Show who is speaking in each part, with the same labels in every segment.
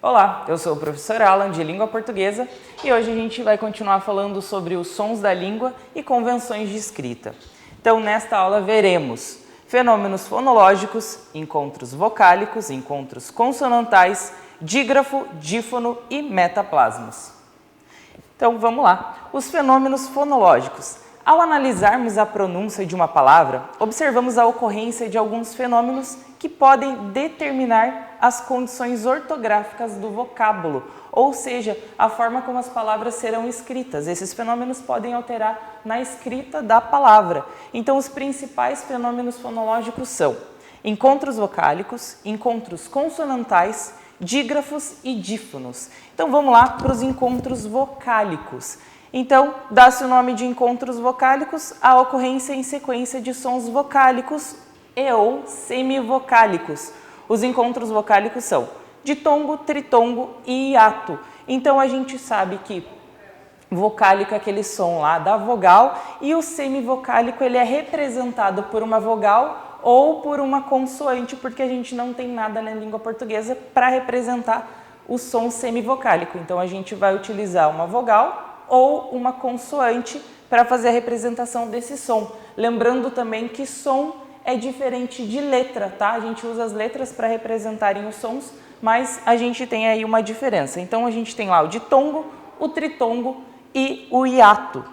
Speaker 1: Olá, eu sou o professor Alan de Língua Portuguesa e hoje a gente vai continuar falando sobre os sons da língua e convenções de escrita. Então, nesta aula veremos fenômenos fonológicos, encontros vocálicos, encontros consonantais, dígrafo, dífono e metaplasmos. Então, vamos lá. Os fenômenos fonológicos. Ao analisarmos a pronúncia de uma palavra, observamos a ocorrência de alguns fenômenos que podem determinar as condições ortográficas do vocábulo, ou seja, a forma como as palavras serão escritas. Esses fenômenos podem alterar na escrita da palavra. Então, os principais fenômenos fonológicos são encontros vocálicos, encontros consonantais, dígrafos e dífonos. Então, vamos lá para os encontros vocálicos. Então, dá-se o nome de encontros vocálicos à ocorrência em sequência de sons vocálicos e ou semivocálicos. Os encontros vocálicos são ditongo, tritongo e hiato. Então, a gente sabe que vocálico é aquele som lá da vogal e o semivocálico ele é representado por uma vogal ou por uma consoante, porque a gente não tem nada na língua portuguesa para representar o som semivocálico. Então, a gente vai utilizar uma vogal ou uma consoante para fazer a representação desse som. Lembrando também que som é diferente de letra, tá? A gente usa as letras para representarem os sons, mas a gente tem aí uma diferença. Então, a gente tem lá o ditongo, o tritongo e o hiato.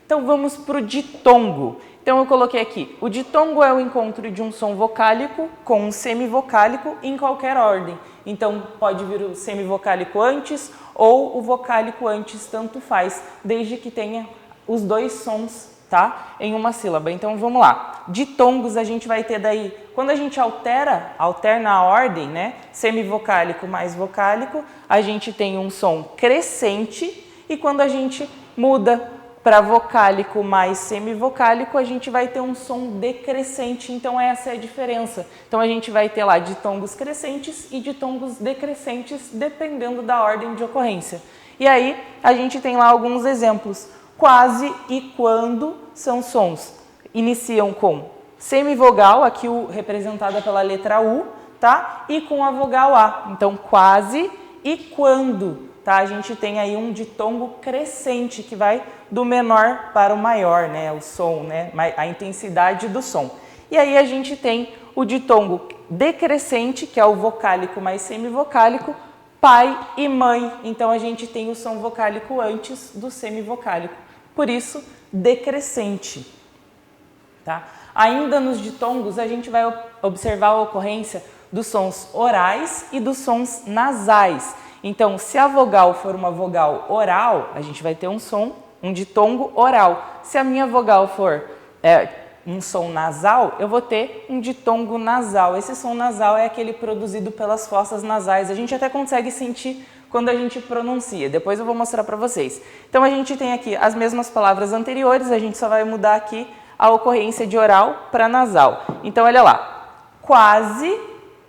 Speaker 1: Então, vamos para o ditongo. Então, eu coloquei aqui, o ditongo é o encontro de um som vocálico com um semivocálico em qualquer ordem. Então, pode vir o semivocálico antes ou o vocálico antes, tanto faz, desde que tenha os dois sons, tá, em uma sílaba. Então, vamos lá. Ditongos a gente vai ter daí, quando a gente alterna a ordem, né, semivocálico mais vocálico, a gente tem um som crescente e quando a gente muda para vocálico mais semivocálico, a gente vai ter um som decrescente, então essa é a diferença. Então a gente vai ter lá ditongos crescentes e ditongos decrescentes, dependendo da ordem de ocorrência. E aí a gente tem lá alguns exemplos. Quase e quando são sons. Iniciam com semivogal, aqui representada pela letra U, tá? E com a vogal A. Então quase e quando. Tá? A gente tem aí um ditongo crescente, que vai do menor para o maior, né? O som, né? A intensidade do som. E aí a gente tem o ditongo decrescente, que é o vocálico mais semivocálico, pai e mãe. Então, a gente tem o som vocálico antes do semivocálico. Por isso, decrescente. Tá? Ainda nos ditongos, a gente vai observar a ocorrência dos sons orais e dos sons nasais. Então, se a vogal for uma vogal oral, a gente vai ter um som, um ditongo oral. Se a minha vogal for um som nasal, eu vou ter um ditongo nasal. Esse som nasal é aquele produzido pelas fossas nasais. A gente até consegue sentir quando a gente pronuncia. Depois eu vou mostrar para vocês. Então, a gente tem aqui as mesmas palavras anteriores, a gente só vai mudar aqui a ocorrência de oral para nasal. Então, olha lá. Quase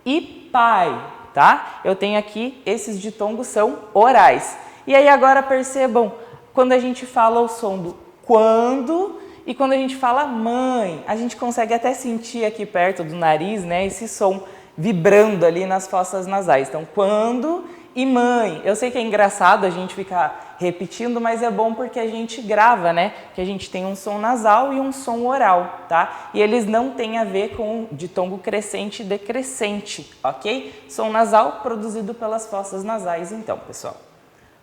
Speaker 1: e pai. Tá? Eu tenho aqui, esses ditongos são orais. E aí agora percebam, quando a gente fala o som do quando e quando a gente fala mãe, a gente consegue até sentir aqui perto do nariz, né, esse som vibrando ali nas fossas nasais. Então, quando e mãe. Eu sei que é engraçado a gente ficar repetindo, mas é bom porque a gente grava, né? Que a gente tem um som nasal e um som oral, tá? E eles não têm a ver com ditongo crescente e decrescente, ok? Som nasal produzido pelas fossas nasais, então, pessoal.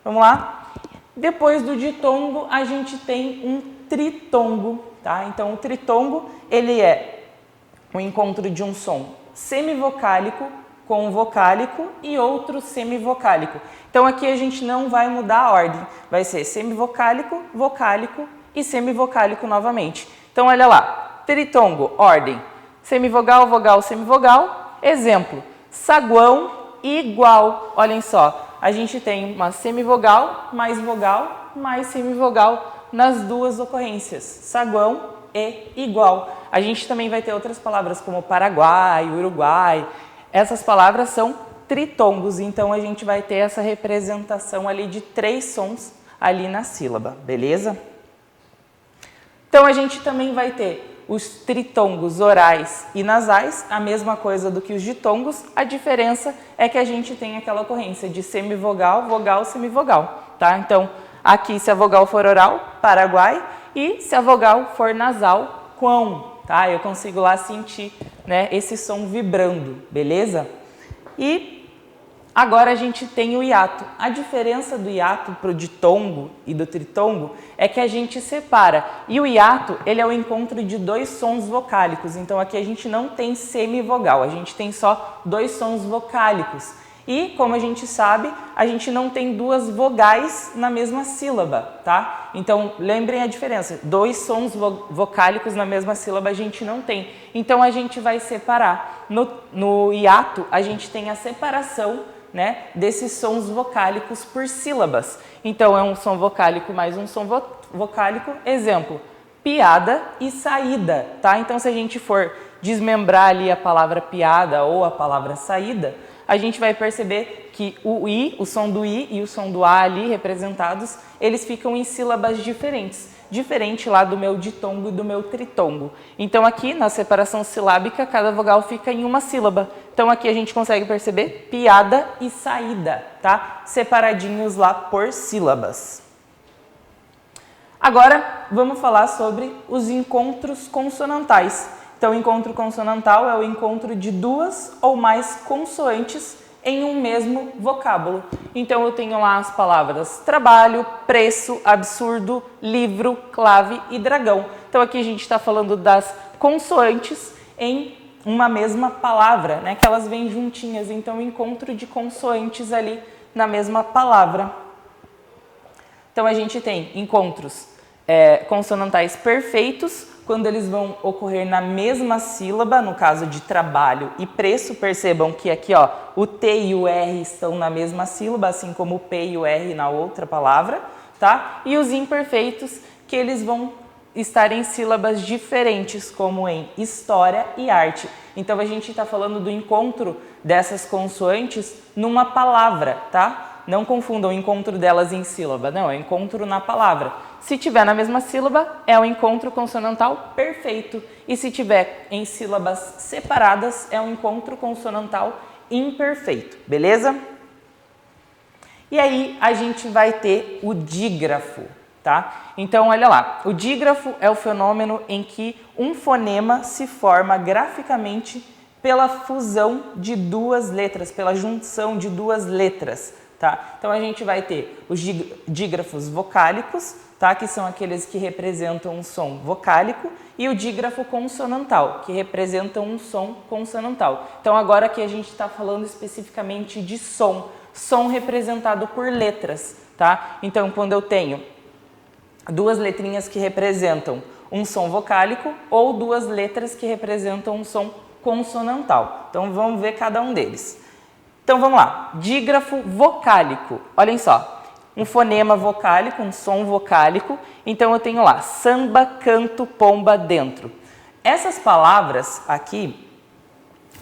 Speaker 1: Vamos lá? Depois do ditongo, a gente tem um tritongo, tá? Então, o tritongo, ele é o encontro de um som semivocálico com vocálico e outro semivocálico. Então, aqui a gente não vai mudar a ordem. Vai ser semivocálico, vocálico e semivocálico novamente. Então, olha lá. Tritongo, ordem. Semivogal, vogal, semivogal. Exemplo. Saguão, igual. Olhem só. A gente tem uma semivogal, mais semivogal nas duas ocorrências. Saguão e igual. A gente também vai ter outras palavras como Paraguai, Uruguai. Essas palavras são tritongos, então a gente vai ter essa representação ali de 3 sons ali na sílaba, beleza? Então a gente também vai ter os tritongos orais e nasais, a mesma coisa do que os ditongos, a diferença é que a gente tem aquela ocorrência de semivogal, vogal, semivogal, tá? Então, aqui se a vogal for oral, Paraguai, e se a vogal for nasal, quão, tá? Eu consigo lá sentir, né, esse som vibrando, beleza? E agora a gente tem o hiato. A diferença do hiato para o ditongo e do tritongo é que a gente separa. E o hiato, ele é o encontro de dois sons vocálicos. Então aqui a gente não tem semivogal, a gente tem só dois sons vocálicos. E, como a gente sabe, a gente não tem duas vogais na mesma sílaba, tá? Então, lembrem a diferença. Dois sons vocálicos na mesma sílaba a gente não tem. Então, a gente vai separar. No hiato, a gente tem a separação, né, desses sons vocálicos por sílabas. Então, é um som vocálico mais um som vocálico. Exemplo, piada e saída, tá? Então, se a gente for desmembrar ali a palavra piada ou a palavra saída, a gente vai perceber que o I, o som do I e o som do A ali representados, eles ficam em sílabas diferentes. Diferente lá do meu ditongo e do meu tritongo. Então aqui, na separação silábica, cada vogal fica em uma sílaba. Então aqui a gente consegue perceber piada e saída, tá? Separadinhos lá por sílabas. Agora, vamos falar sobre os encontros consonantais. Então, o encontro consonantal é o encontro de duas ou mais consoantes em um mesmo vocábulo. Então, eu tenho lá as palavras trabalho, preço, absurdo, livro, clave e dragão. Então, aqui a gente está falando das consoantes em uma mesma palavra, né? Que elas vêm juntinhas. Então, o encontro de consoantes ali na mesma palavra. Então, a gente tem encontros consonantais perfeitos, quando eles vão ocorrer na mesma sílaba, no caso de trabalho e preço. Percebam que aqui, ó, o T e o R estão na mesma sílaba, assim como o P e o R na outra palavra, tá? E os imperfeitos, que eles vão estar em sílabas diferentes, como em história e arte. Então, a gente está falando do encontro dessas consoantes numa palavra, tá? Não confundam o encontro delas em sílaba, não, é o encontro na palavra. Se tiver na mesma sílaba, é o encontro consonantal perfeito. E se tiver em sílabas separadas, é um encontro consonantal imperfeito, beleza? E aí, a gente vai ter o dígrafo, tá? Então, olha lá, o dígrafo é o fenômeno em que um fonema se forma graficamente pela fusão de duas letras, pela junção de duas letras, tá? Então, a gente vai ter os dígrafos vocálicos, tá? Que são aqueles que representam um som vocálico, e o dígrafo consonantal, que representa um som consonantal. Então, agora aqui a gente está falando especificamente de som representado por letras, tá? Então, quando eu tenho duas letrinhas que representam um som vocálico ou duas letras que representam um som consonantal. Então, vamos ver cada um deles. Então, vamos lá. Dígrafo vocálico. Olhem só. Um fonema vocálico, um som vocálico. Então, eu tenho lá samba, canto, pomba, dentro. Essas palavras aqui,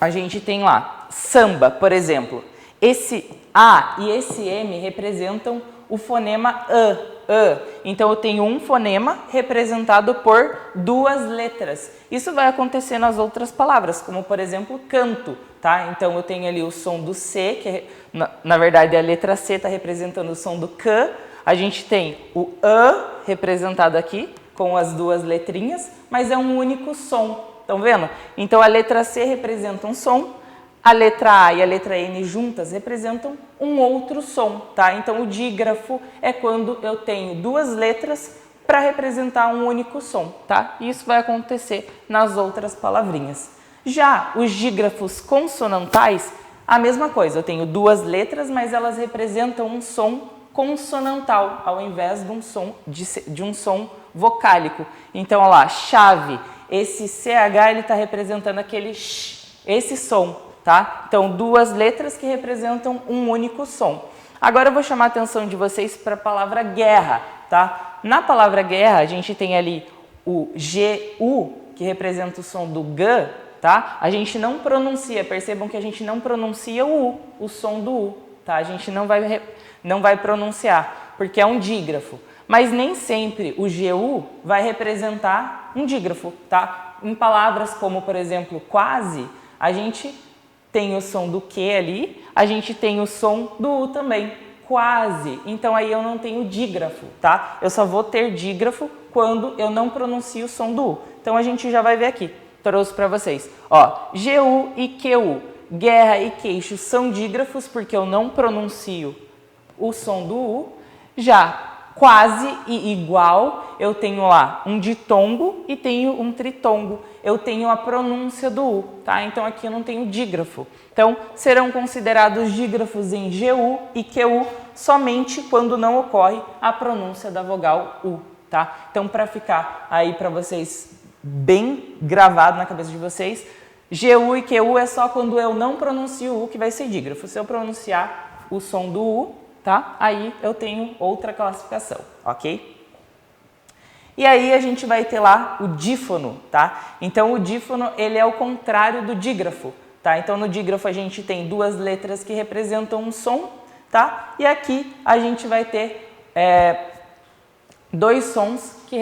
Speaker 1: a gente tem lá samba, por exemplo. Esse A e esse M representam o fonema Então, eu tenho um fonema representado por duas letras. Isso vai acontecer nas outras palavras, como, por exemplo, canto, tá? Então, eu tenho ali o som do C, que na verdade a letra C está representando o som do C. A gente tem o A representado aqui, com as duas letrinhas, mas é um único som. Estão vendo? Então, a letra C representa um som, a letra A e a letra N juntas representam um outro som, tá? Então, o dígrafo é quando eu tenho duas letras para representar um único som, tá? Isso vai acontecer nas outras palavrinhas. Já os dígrafos consonantais, a mesma coisa. Eu tenho duas letras, mas elas representam um som consonantal, ao invés de um som vocálico. Então, olha lá, chave. Esse CH, ele está representando aquele sh, esse som. Tá? Então, duas letras que representam um único som. Agora eu vou chamar a atenção de vocês para a palavra guerra. Tá? Na palavra guerra, a gente tem ali o GU, que representa o som do G. Tá? A gente não pronuncia, percebam que a gente não pronuncia o U, o som do U. Tá? A gente não vai pronunciar, porque é um dígrafo. mas nem sempre o GU vai representar um dígrafo, tá? Em palavras como, por exemplo, quase, a gente tem o som do Q ali, a gente tem o som do U também, quase. Então aí eu não tenho dígrafo, tá? Eu só vou ter dígrafo quando eu não pronuncio o som do U. Então a gente já vai ver aqui, trouxe para vocês. Ó, GU e QU, guerra e queixo são dígrafos porque eu não pronuncio o som do U. Já quase e igual, eu tenho lá um ditongo e tenho um tritongo. Eu tenho a pronúncia do U, tá? Então aqui eu não tenho dígrafo. Então serão considerados dígrafos em GU e QU somente quando não ocorre a pronúncia da vogal U, tá? Então para ficar aí para vocês bem gravado na cabeça de vocês, GU e QU é só quando eu não pronuncio o U que vai ser dígrafo. Se eu pronunciar o som do U, tá? Aí eu tenho outra classificação, ok? E aí a gente vai ter lá o dífono, tá? Então o dífono, ele é o contrário do dígrafo, tá? Então no dígrafo a gente tem duas letras que representam um som, tá? E aqui a gente vai ter dois sons que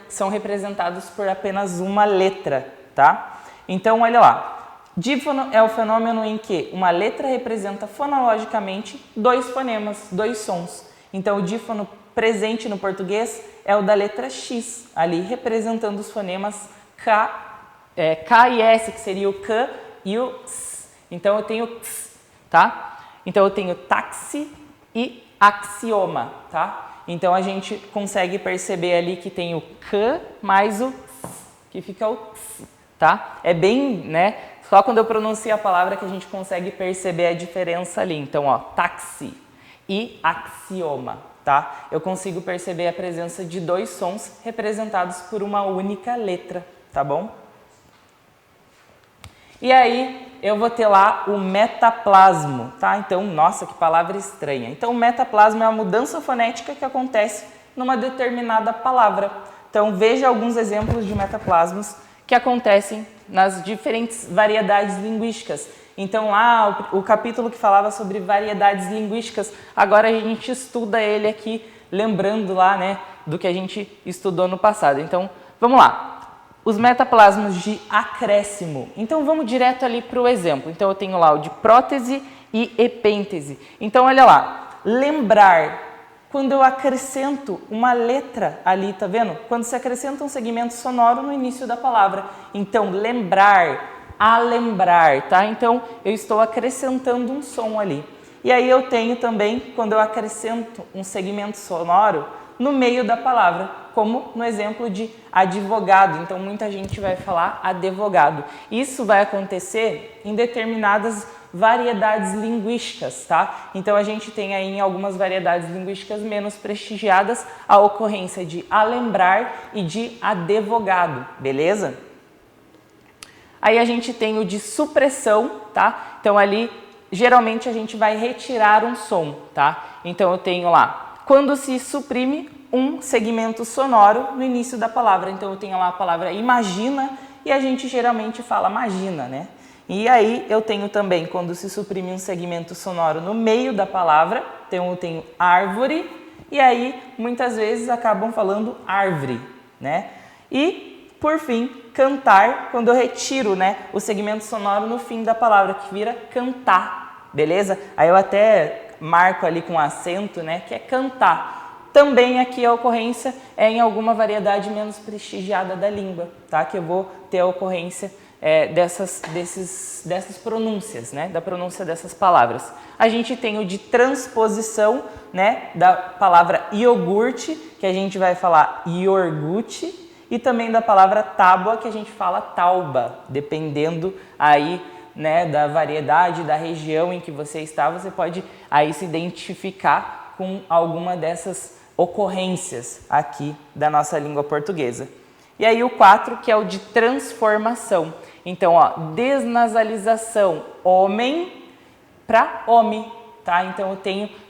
Speaker 1: são representados por apenas uma letra, tá? Então olha lá. Dífono é o fenômeno em que uma letra representa fonologicamente dois fonemas, dois sons. Então, o dífono presente no português é o da letra X, ali representando os fonemas K e S, que seria o K e o S. Então, eu tenho Ks, tá? Então, eu tenho táxi e axioma, tá? Então, a gente consegue perceber ali que tem o K mais o S, que fica o Ks, tá? É bem, né? Só quando eu pronuncio a palavra que a gente consegue perceber a diferença ali. Então, ó, táxi e axioma, tá? Eu consigo perceber a presença de dois sons representados por uma única letra, tá bom? E aí, eu vou ter lá o metaplasmo, tá? Então, nossa, que palavra estranha. Então, o metaplasmo é a mudança fonética que acontece numa determinada palavra. Então, veja alguns exemplos de metaplasmos que acontecem nas diferentes variedades linguísticas. Então lá o capítulo que falava sobre variedades linguísticas, agora a gente estuda ele aqui, lembrando lá, né, do que a gente estudou no passado. Então vamos lá, os metaplasmos de acréscimo. Então vamos direto ali para o exemplo. Então eu tenho lá o de prótese e epêntese. Então olha lá, lembrar. Quando eu acrescento uma letra ali, tá vendo? Quando se acrescenta um segmento sonoro no início da palavra. Então, lembrar, alembrar, tá? Então, eu estou acrescentando um som ali. E aí eu tenho também, quando eu acrescento um segmento sonoro no meio da palavra, como no exemplo de advogado. Então, muita gente vai falar advogado. Isso vai acontecer em determinadas variedades linguísticas, tá? Então, a gente tem aí em algumas variedades linguísticas menos prestigiadas a ocorrência de alembrar e de advogado, beleza? Aí a gente tem o de supressão, tá? Então, ali, geralmente, a gente vai retirar um som, tá? Então, eu tenho lá, quando se suprime um segmento sonoro no início da palavra. Então, eu tenho lá a palavra imagina e a gente geralmente fala imagina, né? E aí eu tenho também, quando se suprime um segmento sonoro no meio da palavra, então eu tenho árvore, e aí muitas vezes acabam falando árvore, né? E, por fim, cantar, quando eu retiro, né, o segmento sonoro no fim da palavra, que vira cantar, beleza? Aí eu até marco ali com acento, né, que é cantar. Também aqui a ocorrência é em alguma variedade menos prestigiada da língua, tá? Que eu vou ter a ocorrência dessas pronúncias, né? Da pronúncia dessas palavras. A gente tem o de transposição, né? Da palavra iogurte, que a gente vai falar iogurte, e também da palavra tábua, que a gente fala tauba, dependendo aí, né, da variedade, da região em que você está, você pode aí se identificar com alguma dessas ocorrências aqui da nossa língua portuguesa. E aí o 4, que é o de transformação. Então, ó, desnasalização, homem para homem, tá? Então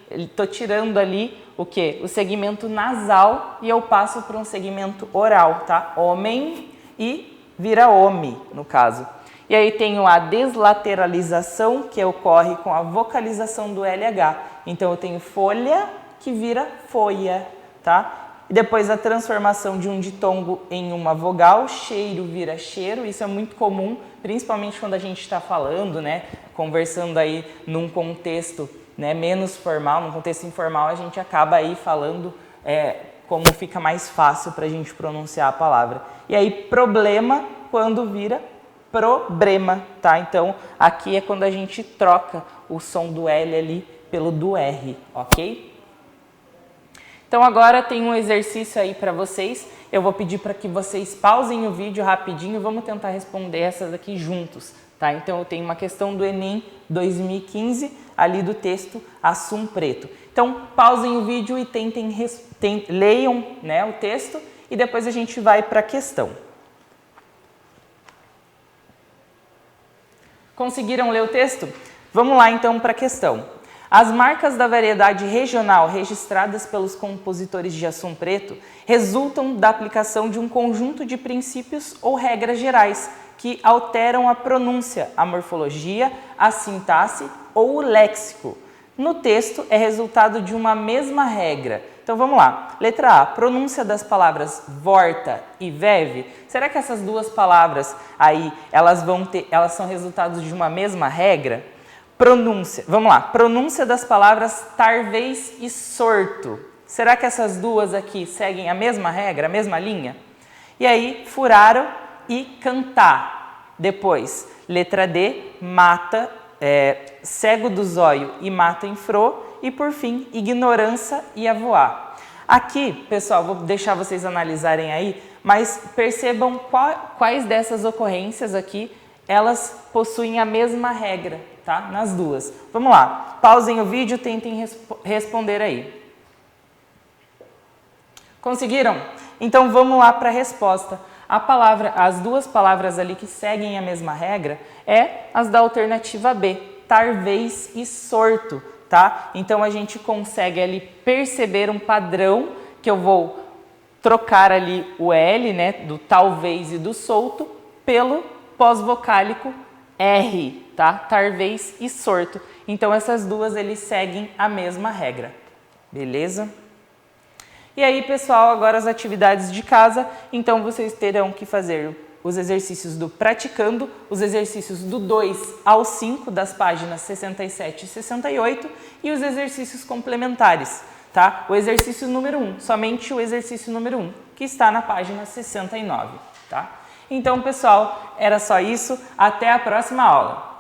Speaker 1: eu tô tirando ali o quê? O segmento nasal e eu passo para um segmento oral, tá? Homem e vira homem, no caso. E aí tenho a deslateralização, que ocorre com a vocalização do LH. Então eu tenho folha, que vira folha, tá? E depois a transformação de um ditongo em uma vogal, cheiro vira cheiro, isso é muito comum, principalmente quando a gente está falando, né, conversando aí num contexto, né, menos formal, num contexto informal, a gente acaba aí falando como fica mais fácil para a gente pronunciar a palavra. E aí problema quando vira problema, tá? Então aqui é quando a gente troca o som do L ali pelo do R, ok? Então agora tem um exercício aí para vocês, eu vou pedir para que vocês pausem o vídeo rapidinho, vamos tentar responder essas aqui juntos, tá? Então eu tenho uma questão do Enem 2015, ali do texto Assum Preto. Então pausem o vídeo e leiam, né, o texto e depois a gente vai para a questão. Conseguiram ler o texto? Vamos lá então para a questão. As marcas da variedade regional registradas pelos compositores de Assum Preto resultam da aplicação de um conjunto de princípios ou regras gerais que alteram a pronúncia, a morfologia, a sintaxe ou o léxico. No texto é resultado de uma mesma regra. Então vamos lá. Letra A, pronúncia das palavras vorta e veve. Será que essas duas palavras aí, elas são resultados de uma mesma regra? Pronúncia, vamos lá, pronúncia das palavras talvez e sorto. Será que essas duas aqui seguem a mesma regra, a mesma linha? E aí, furaram e cantar. Depois, letra D, mata, cego do zóio e mata em fro. E por fim, ignorância e avoar. Aqui, pessoal, vou deixar vocês analisarem aí, mas percebam quais dessas ocorrências aqui, elas possuem a mesma regra, tá? Nas duas. Vamos lá, pausem o vídeo, tentem responder aí. Conseguiram? Então vamos lá para a resposta. As duas palavras ali que seguem a mesma regra é as da alternativa B, talvez e sorto, tá? Então a gente consegue ali perceber um padrão que eu vou trocar ali o L, né, do talvez e do solto pelo pós-vocálico R, tá? Talvez e sorto. Então essas duas eles seguem a mesma regra. Beleza? E aí, pessoal, agora as atividades de casa. Então vocês terão que fazer os exercícios do praticando, os exercícios do 2 ao 5 das páginas 67 e 68 e os exercícios complementares, tá? O exercício número 1, somente o exercício número 1, que está na página 69, tá? Então, pessoal, era só isso. Até a próxima aula.